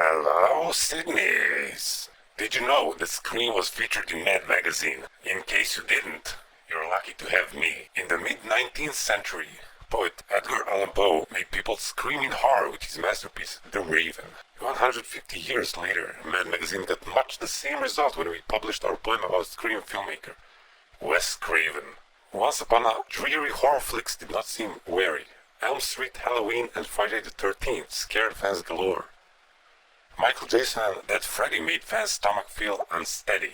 Hello, Sydneys! Did you know that Scream was featured in Mad magazine? In case you didn't, you're lucky to have me. In the mid-19th century, poet Edgar Allan Poe made people scream in horror with his masterpiece, The Raven. 150 years later, Mad magazine got much the same result when we published our poem about Scream filmmaker, Wes Craven. Once upon a dreary horror flicks did not seem wary. Elm Street, Halloween, and Friday the 13th scared fans galore. Michael Jason and Dead Freddy made fans' stomach feel unsteady.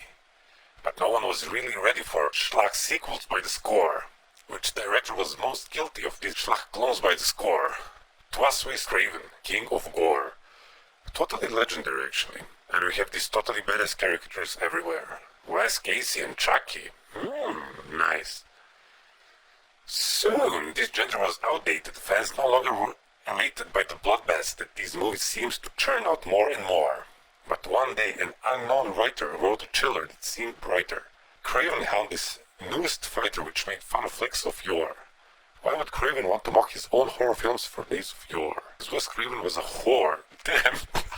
But no one was really ready for schlock sequels by the score. Which director was most guilty of these schlock clones by the score? 'Twas Wes Craven, king of gore. Totally legendary, actually. And we have these totally badass caricatures everywhere. Wes, Casey, and Chucky. Nice. Soon, this genre was outdated. Fans no longer were elated by the bloodbaths that these movies seems to churn out more and more. But one day, an unknown writer wrote a chiller that seemed brighter. Craven held this newest fighter which made fun of flicks of yore. Why would Craven want to mock his own horror films for days of yore? Because Wes Craven was a whore. Damn!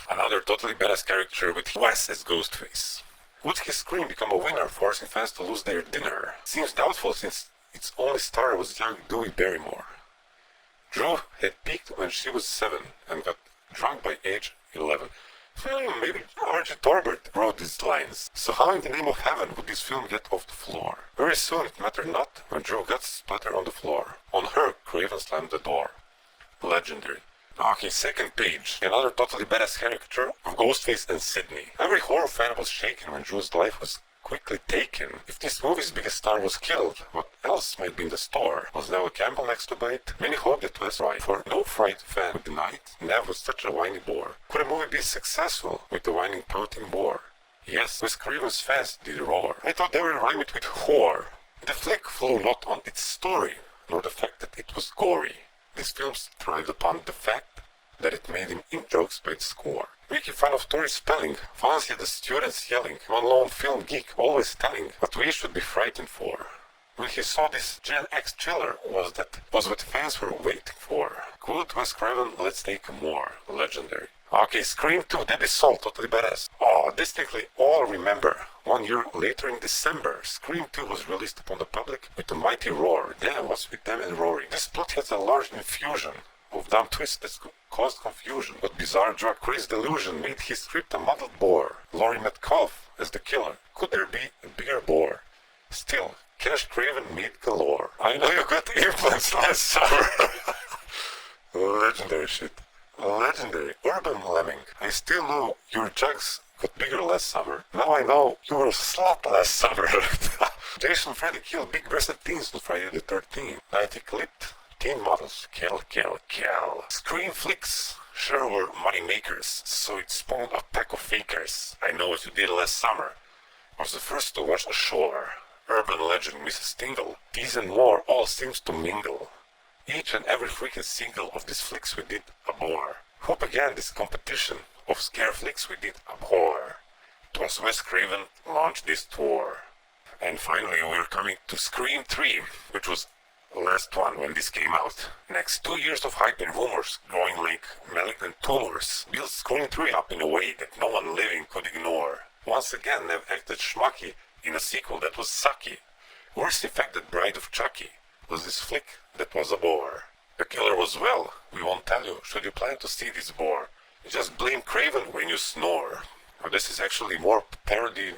Another totally badass character with Wes as Ghostface. Would his Scream become a winner, forcing fans to lose their dinner? Seems doubtful since its only star was young Dewey Barrymore. Drew had peaked when she was 7 and got drunk by age 11. Maybe R.J. Torbert wrote these lines. So how in the name of heaven would this film get off the floor? Very soon it mattered not when Drew got splattered on the floor. On her, Craven slammed the door. Legendary. Okay, second page. Another totally badass caricature of Ghostface and Sydney. Every horror fan was shaken when Drew's life was quickly taken. If this movie's biggest star was killed, what else might be in the store? Was Neve Campbell next to bite? Many hoped it was right, for no Fright fan would deny it. Neve was such a whiny bore. Could a movie be successful with the whining pouting bore? Yes, Wes Craven's fans did roar. I thought they would rhyme it with whore. The flick flew not on its story, nor the fact that it was gory. These films thrived upon the fact that it made him in-jokes by the score. Making fun of Tori's spelling, fancy the students yelling, one lone film geek always telling what we should be frightened for. When he saw this Gen X chiller was what fans were waiting for. Good Wes Craven, let's take more. Legendary. Okay, Scream 2, Debbie's Soul, totally badass. Oh, distinctly all remember. 1 year later in December, Scream 2 was released upon the public with a mighty roar. Damn, what's with them and roaring? This plot has a large infusion of dumb twists that caused confusion, but bizarre drug craze delusion made his script a muddled bore. Laurie Metcalf as the killer. Could there be a bigger bore? Still, Cash Craven made galore. I know you got implants last summer. Legendary shit. Legendary. Urban Lemming. I still know your jugs got bigger last summer. Now I know you were a slut last summer. Jason Freddy killed big-breasted teens on Friday the 13th. 90-clipped teen models. Kill, kill, kill. Screen flicks sure were money makers, so it spawned a pack of fakers. I know what you did last summer. I was the first to watch Ashore. Urban legend, Mrs. Tingle. These and more all seems to mingle. Each and every freaking single of these flicks we did abhor. Hope again this competition of scare flicks we did abhor. 'Twas Wes Craven launched this tour. And finally we're coming to Scream 3, which was the last one when this came out. Next 2 years of hype and rumors growing like malignant tumors built Scream 3 up in a way that no one living could ignore. Once again they've acted schmucky in a sequel that was sucky. Worst infected bride of Chucky was this flick that was a bore. The killer was well, we won't tell you, should you plan to see this bore. You just blame Craven when you snore. Now this is actually more parody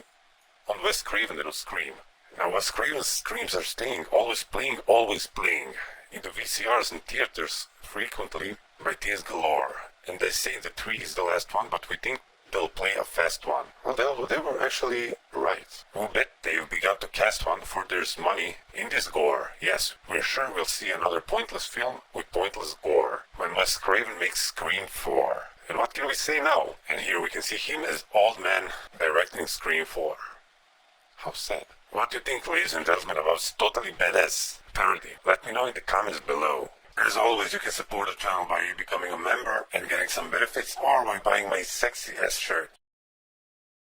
on Wes Craven than on Scream. Now Wes Craven's screams are staying, always playing, in the VCRs and theaters, frequently by Tears Galore. And they say the 3 is the last one, but we think they'll play a fast one. Well, they were actually right. We'll bet they've begun to cast one, for there's money in this gore. Yes, we're sure we'll see another pointless film with pointless gore when Wes Craven makes Scream 4. And what can we say now? And here we can see him as old man directing Scream 4. How sad. What do you think, ladies and gentlemen, about this totally badass parody? Let me know in the comments below. As always, you can support the channel by becoming a member and getting some benefits, or by buying my sexy ass shirt.